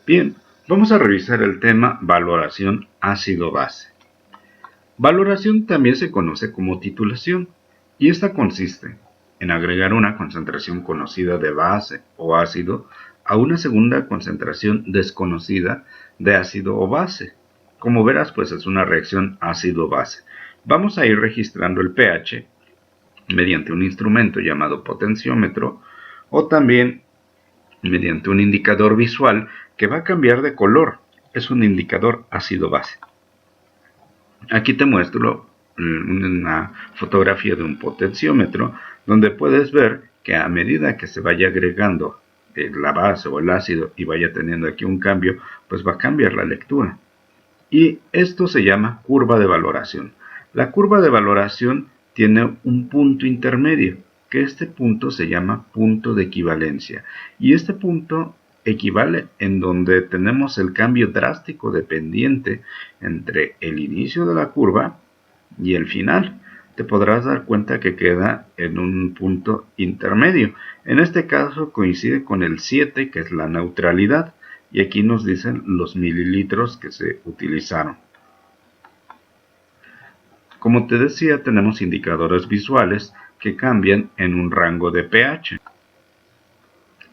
Bien, vamos a revisar el tema valoración ácido-base. Valoración también se conoce como titulación, y esta consiste en agregar una concentración conocida de base o ácido a una segunda concentración desconocida de ácido o base. Como verás, pues es una reacción ácido-base. Vamos a ir registrando el pH mediante un instrumento llamado potenciómetro o también mediante un indicador visual que va a cambiar de color. Es un indicador ácido-base. Aquí te muestro una fotografía de un potenciómetro donde puedes ver que a medida que se vaya agregando la base o el ácido y vaya teniendo aquí un cambio, pues va a cambiar la lectura. Y esto se llama curva de valoración. La curva de valoración tiene un punto intermedio, que este punto se llama punto de equivalencia. Y este punto equivale en donde tenemos el cambio drástico de pendiente entre el inicio de la curva y el final. Te podrás dar cuenta que queda en un punto intermedio. En este caso coincide con el 7, que es la neutralidad, y aquí nos dicen los mililitros que se utilizaron. Como te decía, tenemos indicadores visuales que cambian en un rango de pH.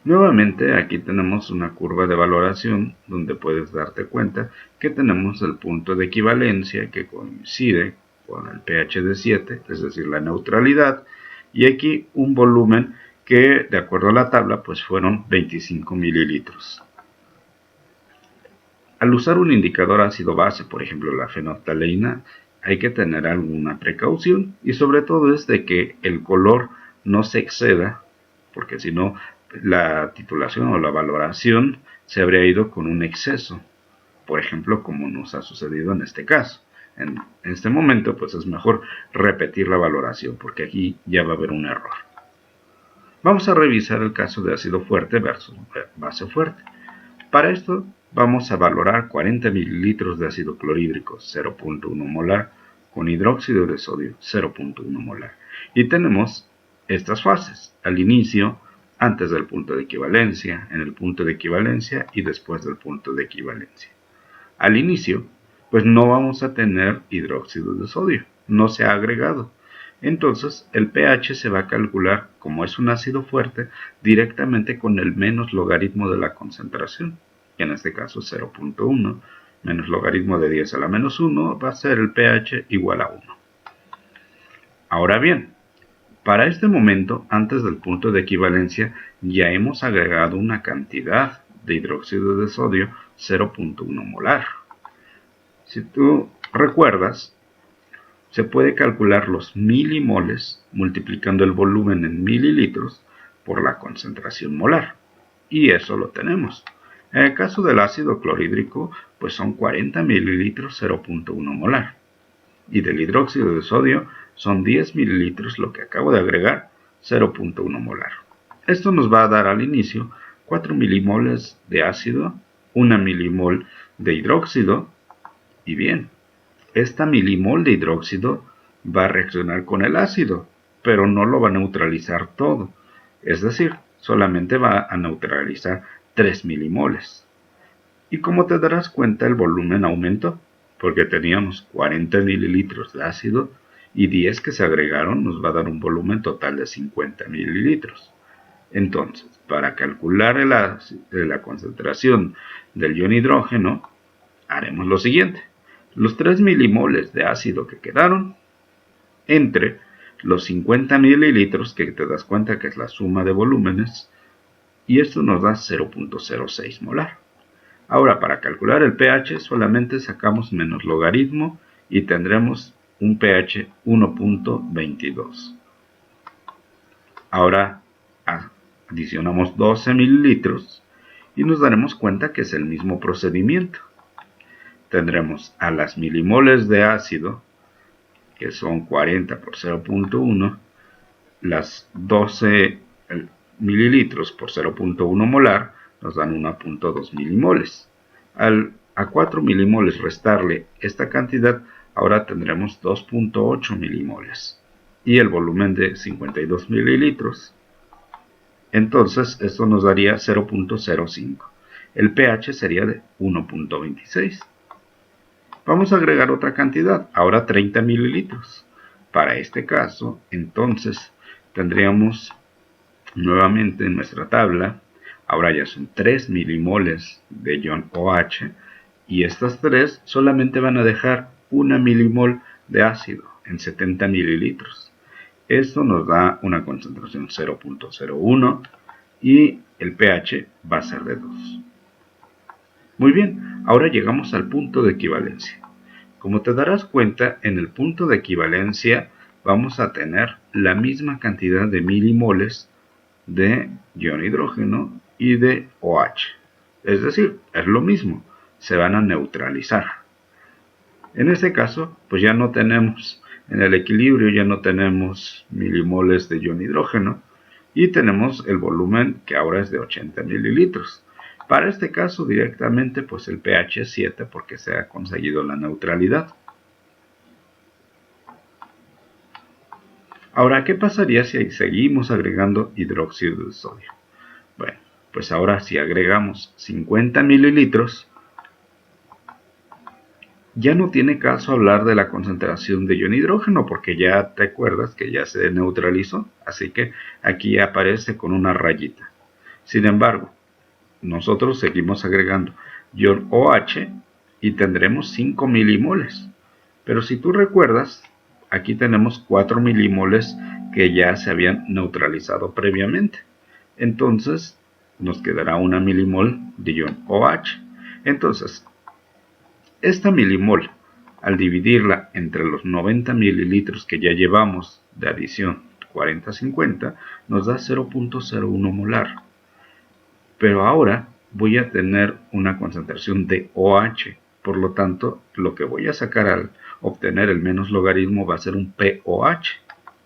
Nuevamente aquí tenemos una curva de valoración donde puedes darte cuenta que tenemos el punto de equivalencia que coincide con el pH de 7, es decir, la neutralidad, y aquí un volumen que, de acuerdo a la tabla, pues fueron 25 mililitros. Al usar un indicador ácido-base, por ejemplo la fenolftaleína, hay que tener alguna precaución, y sobre todo es de que el color no se exceda, porque si no la titulación o la valoración se habría ido con un exceso, por ejemplo como nos ha sucedido en este caso. En este momento pues es mejor repetir la valoración, porque aquí ya va a haber un error. Vamos a revisar el caso de ácido fuerte versus base fuerte. Para esto vamos a valorar 40 mililitros de ácido clorhídrico 0.1 molar con hidróxido de sodio 0.1 molar. Y tenemos estas fases: al inicio, antes del punto de equivalencia, en el punto de equivalencia y después del punto de equivalencia. Al inicio, pues no vamos a tener hidróxido de sodio, no se ha agregado. Entonces el pH se va a calcular, como es un ácido fuerte, directamente con el menos logaritmo de la concentración, que en este caso es 0.1, menos logaritmo de 10 a la menos 1, va a ser el pH igual a 1. Ahora bien, para este momento, antes del punto de equivalencia, ya hemos agregado una cantidad de hidróxido de sodio 0.1 molar. Si tú recuerdas, se puede calcular los milimoles multiplicando el volumen en mililitros por la concentración molar. Y eso lo tenemos. En el caso del ácido clorhídrico, pues son 40 mililitros 0.1 molar. Y del hidróxido de sodio son 10 mililitros, lo que acabo de agregar, 0.1 molar. Esto nos va a dar al inicio 4 milimoles de ácido, 1 milimol de hidróxido, y bien, esta milimol de hidróxido va a reaccionar con el ácido, pero no lo va a neutralizar todo. Es decir, solamente va a neutralizar 3 milimoles. Y como te darás cuenta, el volumen aumentó, porque teníamos 40 mililitros de ácido y 10 que se agregaron nos va a dar un volumen total de 50 mililitros. Entonces, para calcular la concentración del ion hidrógeno, haremos lo siguiente: los 3 milimoles de ácido que quedaron entre los 50 mililitros, que te das cuenta que es la suma de volúmenes, y esto nos da 0.06 molar. Ahora, para calcular el pH solamente sacamos menos logaritmo y tendremos un pH 1.22. Ahora adicionamos 12 mililitros y nos daremos cuenta que es el mismo procedimiento. Tendremos a las milimoles de ácido, que son 40 por 0.1, las 12 mililitros por 0.1 molar, nos dan 1.2 milimoles. A 4 milimoles restarle esta cantidad, ahora tendremos 2.8 milimoles. Y el volumen de 52 mililitros. Entonces, esto nos daría 0.05. el pH sería de 1.26. Vamos a agregar otra cantidad, ahora 30 mililitros. Para este caso, entonces, tendríamos nuevamente en nuestra tabla, ahora ya son 3 milimoles de ion OH, y estas 3 solamente van a dejar 1 milimol de ácido en 70 mililitros. Esto nos da una concentración 0.01 y el pH va a ser de 2. Muy bien, ahora llegamos al punto de equivalencia. Como te darás cuenta, en el punto de equivalencia vamos a tener la misma cantidad de milimoles de ion hidrógeno y de OH. Es decir, es lo mismo, se van a neutralizar. En este caso, pues ya no tenemos, en el equilibrio ya no tenemos milimoles de ion hidrógeno y tenemos el volumen que ahora es de 80 mililitros. Para este caso directamente pues el pH es 7 porque se ha conseguido la neutralidad. Ahora, ¿qué pasaría si seguimos agregando hidróxido de sodio? Bueno, pues ahora si agregamos 50 mililitros, ya no tiene caso hablar de la concentración de ion hidrógeno porque ya te acuerdas que ya se neutralizó, así que aquí aparece con una rayita. Sin embargo, nosotros seguimos agregando ion OH y tendremos 5 milimoles. Pero si tú recuerdas, aquí tenemos 4 milimoles que ya se habían neutralizado previamente. Entonces, nos quedará 1 milimol de ion OH. Entonces, esta milimol, al dividirla entre los 90 mililitros que ya llevamos de adición 40-50, nos da 0.01 molar. Pero ahora voy a tener una concentración de OH. Por lo tanto, lo que voy a sacar al obtener el menos logaritmo va a ser un pOH.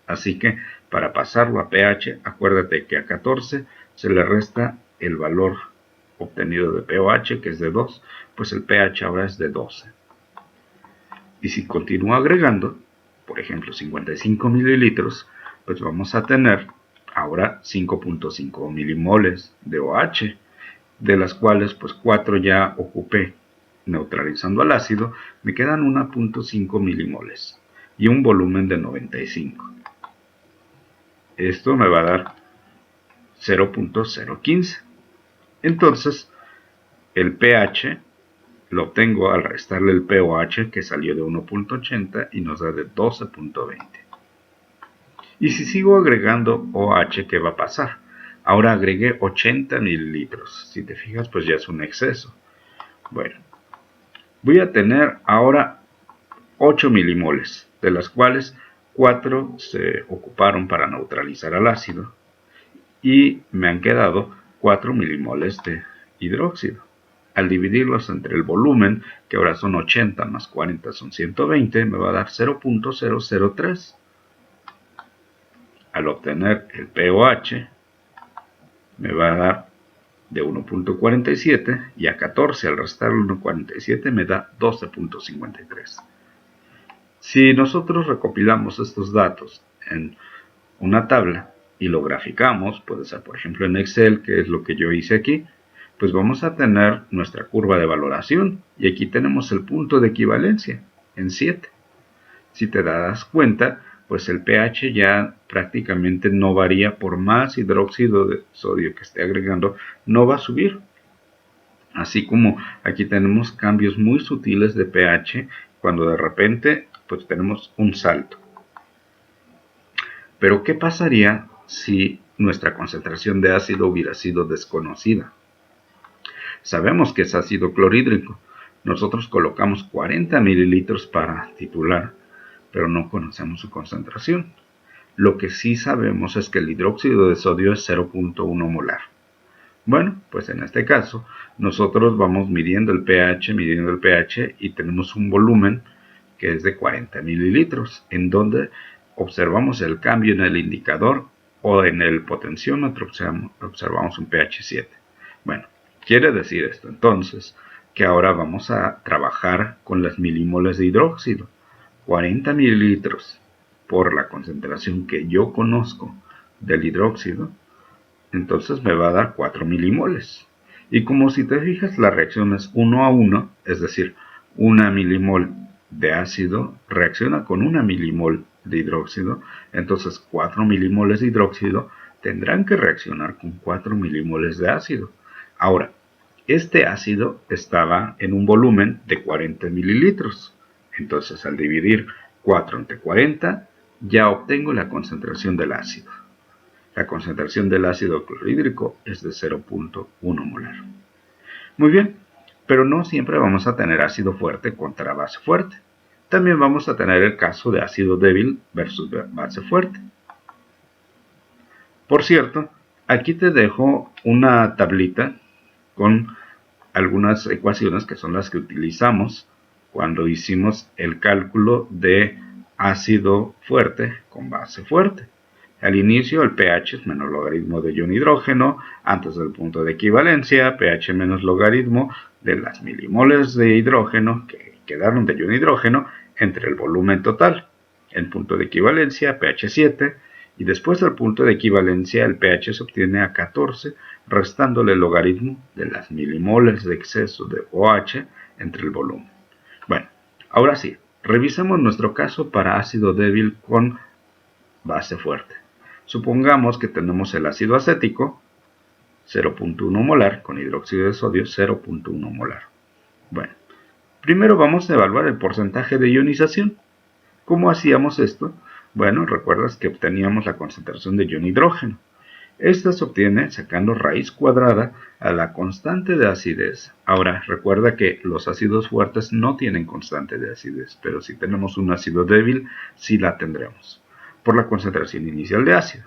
Así que para pasarlo a pH, acuérdate que a 14 se le resta el valor obtenido de pOH, que es de 2, pues el pH ahora es de 12. Y si continúo agregando, por ejemplo 55 mililitros, pues vamos a tener ahora 5.5 milimoles de OH, de las cuales pues 4 ya ocupé neutralizando al ácido, me quedan 1.5 milimoles y un volumen de 95. Esto me va a dar 0.015. Entonces, el pH lo obtengo al restarle el pOH que salió de 1.80 y nos da de 12.20. Y si sigo agregando OH, ¿qué va a pasar? Ahora agregué 80 mililitros. Si te fijas, pues ya es un exceso. Bueno, voy a tener ahora 8 milimoles, de las cuales 4 se ocuparon para neutralizar al ácido y me han quedado 4 milimoles de hidróxido. Al dividirlos entre el volumen, que ahora son 80 más 40 son 120, me va a dar 0.003. Al obtener el pOH, me va a dar de 1.47 y a 14 al restarle 1.47 me da 12.53. Si nosotros recopilamos estos datos en una tabla y lo graficamos, puede ser por ejemplo en Excel, que es lo que yo hice aquí, pues vamos a tener nuestra curva de valoración y aquí tenemos el punto de equivalencia en 7. Si te das cuenta, pues el pH ya prácticamente no varía por más hidróxido de sodio que esté agregando, no va a subir. Así como aquí tenemos cambios muy sutiles de pH cuando de repente pues tenemos un salto. Pero ¿qué pasaría si nuestra concentración de ácido hubiera sido desconocida? Sabemos que es ácido clorhídrico. Nosotros colocamos 40 mililitros para titular, pero no conocemos su concentración. Lo que sí sabemos es que el hidróxido de sodio es 0.1 molar. Bueno, pues en este caso, nosotros vamos midiendo el pH y tenemos un volumen que es de 40 mililitros, en donde observamos el cambio en el indicador o en el potenciómetro observamos un pH 7. Bueno, quiere decir esto entonces que ahora vamos a trabajar con las milimoles de hidróxido. 40 mililitros por la concentración que yo conozco del hidróxido, entonces me va a dar 4 milimoles. Y como si te fijas, la reacción es 1 a 1, es decir, una milimol de ácido reacciona con una milimol de hidróxido, entonces 4 milimoles de hidróxido tendrán que reaccionar con 4 milimoles de ácido. Ahora, este ácido estaba en un volumen de 40 mililitros, entonces al dividir 4 entre 40 ya obtengo la concentración del ácido. La concentración del ácido clorhídrico es de 0.1 molar. Muy bien, pero no siempre vamos a tener ácido fuerte contra base fuerte. También vamos a tener el caso de ácido débil versus base fuerte. Por cierto, aquí te dejo una tablita con algunas ecuaciones que son las que utilizamos cuando hicimos el cálculo de ácido fuerte con base fuerte. Al inicio el pH es menos logaritmo de ion hidrógeno, antes del punto de equivalencia, pH menos logaritmo de las milimoles de hidrógeno que quedaron de ion hidrógeno entre el volumen total. El punto de equivalencia, pH 7, y después del punto de equivalencia el pH se obtiene a 14, restándole el logaritmo de las milimoles de exceso de OH entre el volumen. Bueno, ahora sí, revisemos nuestro caso para ácido débil con base fuerte. Supongamos que tenemos el ácido acético, 0.1 molar, con hidróxido de sodio, 0.1 molar. Bueno, primero vamos a evaluar el porcentaje de ionización. ¿Cómo hacíamos esto? Bueno, recuerdas que obteníamos la concentración de ion hidrógeno. Esta se obtiene sacando raíz cuadrada a la constante de acidez. Ahora, recuerda que los ácidos fuertes no tienen constante de acidez, pero si tenemos un ácido débil, sí la tendremos, por la concentración inicial de ácido.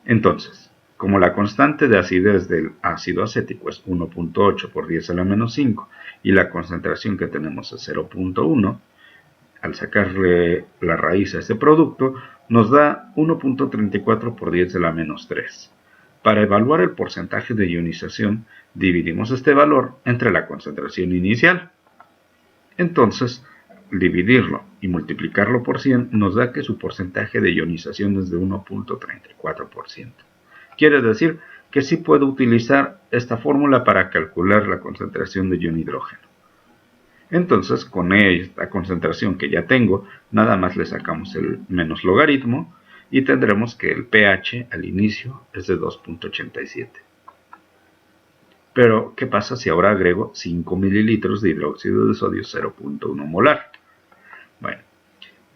Entonces, como la constante de acidez del ácido acético es 1.8 por 10 a la menos 5 y la concentración que tenemos es 0.1, al sacarle la raíz a ese producto, nos da 1.34 por 10 a la menos 3. Para evaluar el porcentaje de ionización, dividimos este valor entre la concentración inicial. Entonces, dividirlo y multiplicarlo por 100 nos da que su porcentaje de ionización es de 1.34%. Quiere decir que sí puedo utilizar esta fórmula para calcular la concentración de ion hidrógeno. Entonces, con esta concentración que ya tengo, nada más le sacamos el menos logaritmo y tendremos que el pH al inicio es de 2.87. Pero, ¿qué pasa si ahora agrego 5 mililitros de hidróxido de sodio 0.1 molar? Bueno,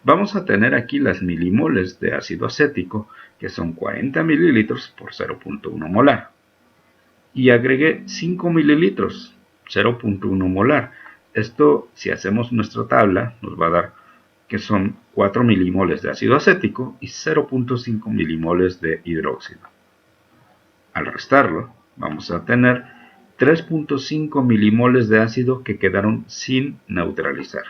vamos a tener aquí las milimoles de ácido acético, que son 40 mililitros por 0.1 molar. Y agregué 5 mililitros, 0.1 molar. Esto, si hacemos nuestra tabla, nos va a dar que son 4 milimoles de ácido acético y 0.5 milimoles de hidróxido. Al restarlo, vamos a tener 3.5 milimoles de ácido que quedaron sin neutralizar.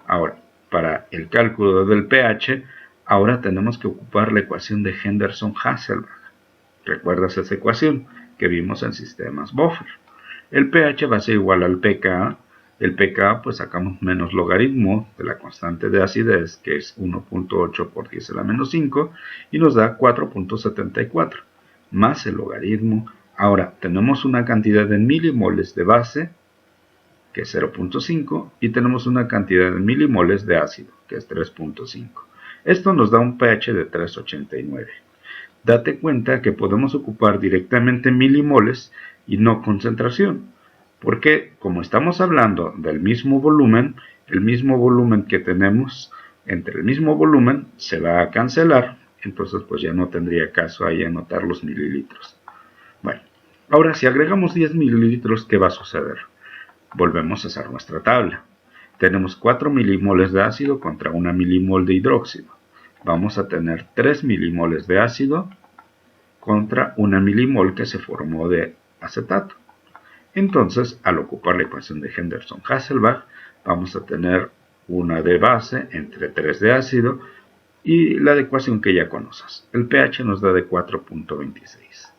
Ahora, para el cálculo del pH, ahora tenemos que ocupar la ecuación de Henderson-Hasselbalch. ¿Recuerdas esa ecuación que vimos en sistemas buffer? El pH va a ser igual al pKa. El pKa, pues sacamos menos logaritmo de la constante de acidez, que es 1.8 por 10 a la menos 5, y nos da 4.74, más el logaritmo. Ahora, tenemos una cantidad de milimoles de base, que es 0.5, y tenemos una cantidad de milimoles de ácido, que es 3.5. Esto nos da un pH de 3.89. Date cuenta que podemos ocupar directamente milimoles y no concentración, porque como estamos hablando del mismo volumen, el mismo volumen que tenemos entre el mismo volumen se va a cancelar, entonces pues ya no tendría caso ahí anotar los mililitros. Bueno, ahora si agregamos 10 mililitros, ¿qué va a suceder? Volvemos a hacer nuestra tabla. Tenemos 4 milimoles de ácido contra 1 milimol de hidróxido. Vamos a tener 3 milimoles de ácido contra 1 milimol que se formó de acetato. Entonces, al ocupar la ecuación de Henderson-Hasselbalch, vamos a tener una de base entre 3 de ácido y la ecuación que ya conoces. El pH nos da de 4.26.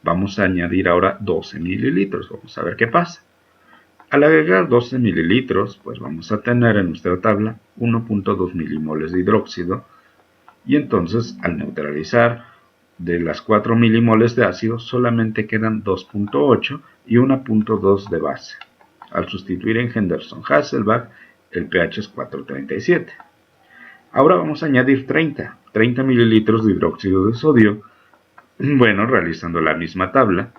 Vamos a añadir ahora 12 mililitros. Vamos a ver qué pasa. Al agregar 12 mililitros, pues vamos a tener en nuestra tabla 1.2 milimoles de hidróxido. Y entonces, al neutralizar de las 4 milimoles de ácido solamente quedan 2.8 y 1.2 de base. Al sustituir en Henderson-Hasselbalch, el pH es 4.37. Ahora vamos a añadir 30 mililitros de hidróxido de sodio. Bueno, realizando la misma tabla,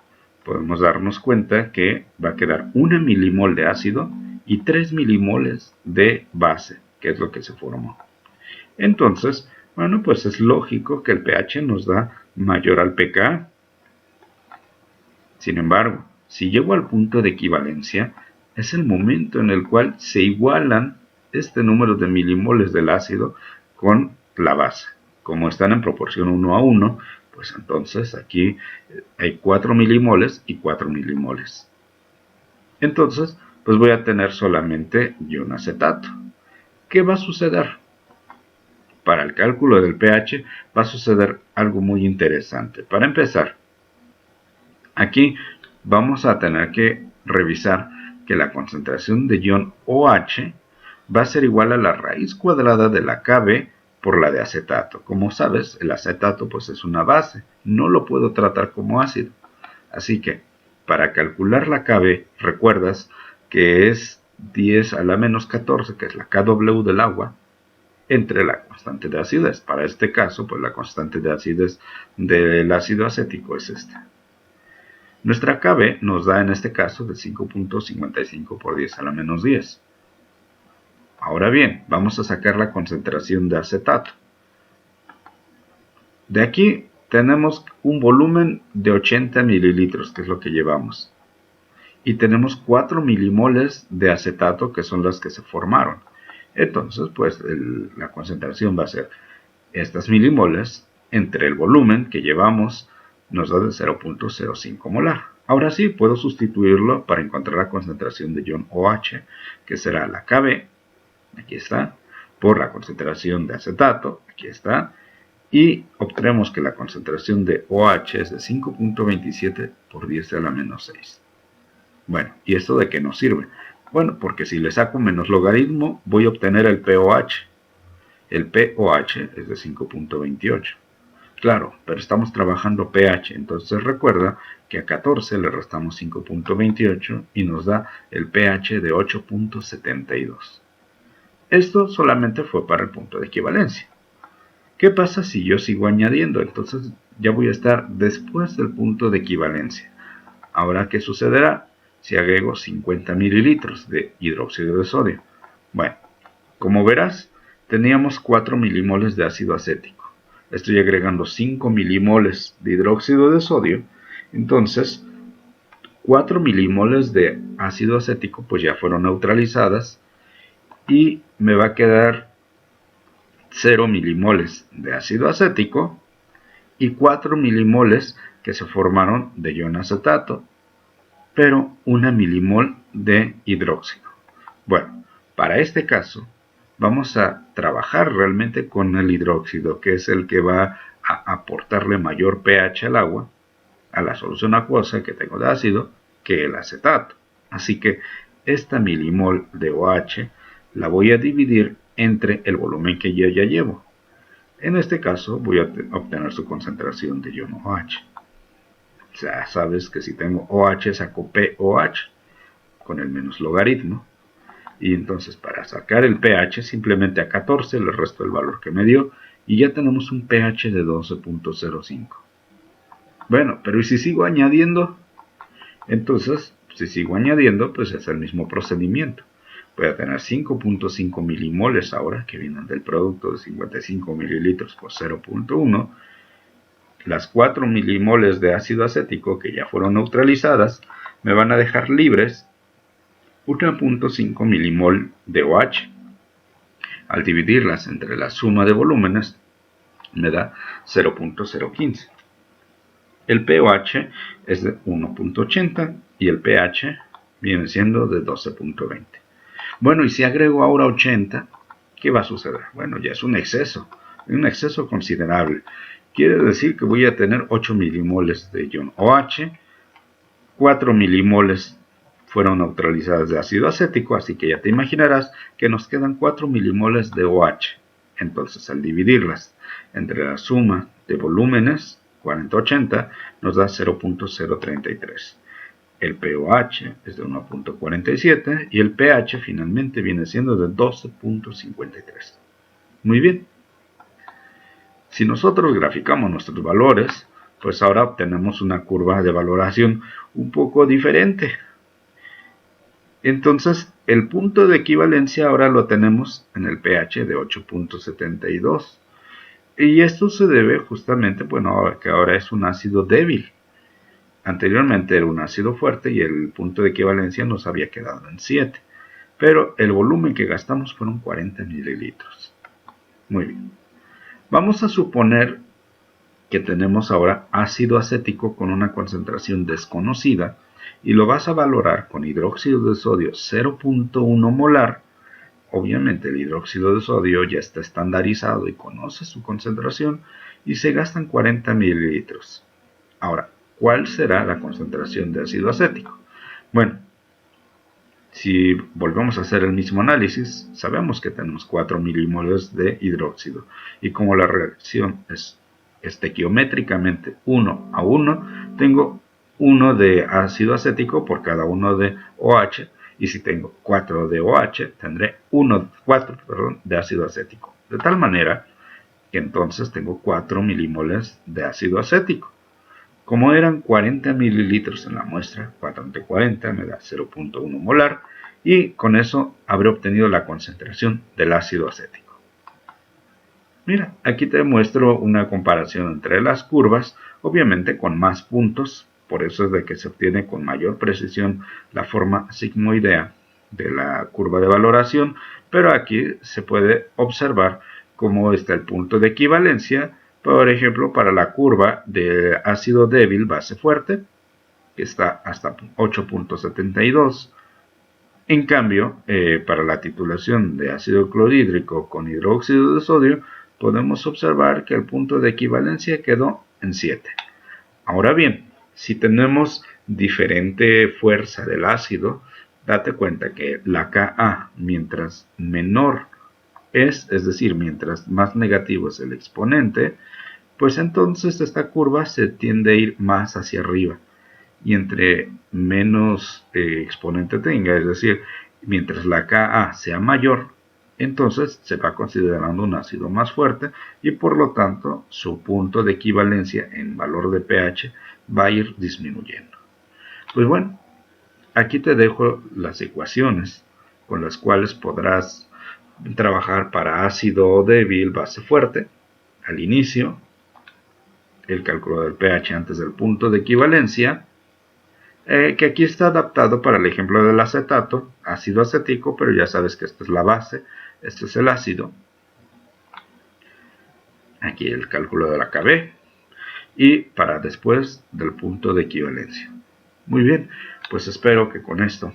podemos darnos cuenta que va a quedar 1 milimol de ácido y 3 milimoles de base, que es lo que se formó. Entonces, bueno, pues es lógico que el pH nos da mayor al pKa. Sin embargo, si llego al punto de equivalencia, es el momento en el cual se igualan este número de milimoles del ácido con la base. Como están en proporción 1 a 1, pues entonces aquí hay 4 milimoles y 4 milimoles. Entonces, pues voy a tener solamente ion acetato. ¿Qué va a suceder? Para el cálculo del pH va a suceder algo muy interesante. Para empezar, aquí vamos a tener que revisar que la concentración de ion OH va a ser igual a la raíz cuadrada de la Kb por la de acetato. Como sabes, el acetato pues es una base, no lo puedo tratar como ácido. Así que, para calcular la Kb, recuerdas que es 10 a la menos 14, que es la Kw del agua, entre la constante de acidez. Para este caso, pues la constante de acidez del ácido acético es esta. Nuestra Kb nos da en este caso de 5.55 por 10 a la menos 10. Ahora bien, vamos a sacar la concentración de acetato. De aquí tenemos un volumen de 80 mililitros, que es lo que llevamos. Y tenemos 4 milimoles de acetato, que son las que se formaron. Entonces, pues la concentración va a ser estas milimoles entre el volumen que llevamos, nos da de 0.05 molar. Ahora sí, puedo sustituirlo para encontrar la concentración de ion OH, que será la Kb, aquí está, por la concentración de acetato, aquí está, y obtenemos que la concentración de OH es de 5.27 por 10 a la menos 6. Bueno, ¿y esto de qué nos sirve? Bueno, porque si le saco menos logaritmo, voy a obtener el pOH. El pOH es de 5.28. Claro, pero estamos trabajando pH, entonces recuerda que a 14 le restamos 5.28 y nos da el pH de 8.72. Esto solamente fue para el punto de equivalencia. ¿Qué pasa si yo sigo añadiendo? Entonces ya voy a estar después del punto de equivalencia. Ahora, ¿qué sucederá si agrego 50 mililitros de hidróxido de sodio? Bueno, como verás, teníamos 4 milimoles de ácido acético. Estoy agregando 5 milimoles de hidróxido de sodio. Entonces, 4 milimoles de ácido acético pues ya fueron neutralizadas y me va a quedar 0 milimoles de ácido acético y 4 milimoles que se formaron de ion acetato, pero 1 milimol de hidróxido. Bueno, para este caso vamos a trabajar realmente con el hidróxido, que es el que va a aportarle mayor pH al agua, a la solución acuosa que tengo de ácido, que el acetato. Así que esta milimol de OH la voy a dividir entre el volumen que yo ya llevo. En este caso voy a obtener su concentración de ion OH. Ya sabes que si tengo OH saco pOH con el menos logaritmo. Y entonces para sacar el pH simplemente a 14 le resto el valor que me dio y ya tenemos un pH de 12.05. Bueno, pero ¿y si sigo añadiendo? Entonces, si sigo añadiendo, pues es el mismo procedimiento. Voy a tener 5.5 milimoles ahora, que vienen del producto de 55 mililitros por 0.1. Las 4 milimoles de ácido acético que ya fueron neutralizadas me van a dejar libres 1.5 milimol de OH. Al dividirlas entre la suma de volúmenes me da 0.015. El pOH es de 1.80 y el pH viene siendo de 12.20. Bueno, y si agrego ahora 80, ¿qué va a suceder? Bueno, ya es un exceso considerable. Quiere decir que voy a tener 8 milimoles de ion OH, 4 milimoles fueron neutralizadas de ácido acético, así que ya te imaginarás que nos quedan 4 milimoles de OH. Entonces, al dividirlas entre la suma de volúmenes, 4080 nos da 0.033. El pOH es de 1.47 y el pH finalmente viene siendo de 12.53. Muy bien. Si nosotros graficamos nuestros valores, pues ahora obtenemos una curva de valoración un poco diferente. Entonces, el punto de equivalencia ahora lo tenemos en el pH de 8.72. Y esto se debe justamente, bueno, que ahora es un ácido débil. Anteriormente era un ácido fuerte y el punto de equivalencia nos había quedado en 7. Pero el volumen que gastamos fueron 40 mililitros. Muy bien. Vamos a suponer que tenemos ahora ácido acético con una concentración desconocida y lo vas a valorar con hidróxido de sodio 0.1 molar. Obviamente el hidróxido de sodio ya está estandarizado y conoce su concentración y se gastan 40 mililitros. Ahora, ¿cuál será la concentración de ácido acético? Bueno, si volvemos a hacer el mismo análisis, sabemos que tenemos 4 milimoles de hidróxido y como la reacción es estequiométricamente 1 a 1, tengo 1 de ácido acético por cada 1 de OH, y si tengo 4 de OH, tendré 4 de ácido acético. De tal manera que entonces tengo 4 milimoles de ácido acético. Como eran 40 mililitros en la muestra, 4 entre 40 me da 0.1 molar, y con eso habré obtenido la concentración del ácido acético. Mira, aquí te muestro una comparación entre las curvas, obviamente con más puntos, por eso es de que se obtiene con mayor precisión la forma sigmoidea de la curva de valoración, pero aquí se puede observar cómo está el punto de equivalencia. Por ejemplo, para la curva de ácido débil base fuerte, que está hasta 8.72. En cambio, para la titulación de ácido clorhídrico con hidróxido de sodio, podemos observar que el punto de equivalencia quedó en 7. Ahora bien, si tenemos diferente fuerza del ácido, date cuenta que la Ka, mientras menor es decir, mientras más negativo es el exponente, pues entonces esta curva se tiende a ir más hacia arriba. Y entre menos exponente tenga, es decir, mientras la Ka sea mayor, entonces se va considerando un ácido más fuerte y por lo tanto su punto de equivalencia en valor de pH va a ir disminuyendo. Pues bueno, aquí te dejo las ecuaciones con las cuales podrás trabajar para ácido débil base fuerte. Al inicio, el cálculo del pH antes del punto de equivalencia, que aquí está adaptado para el ejemplo del acetato, ácido acético, pero ya sabes que esta es la base, este es el ácido. Aquí el cálculo de la KB y para después del punto de equivalencia. Muy bien, pues espero que con esto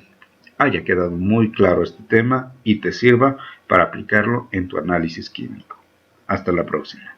haya quedado muy claro este tema y te sirva para aplicarlo en tu análisis químico. Hasta la próxima.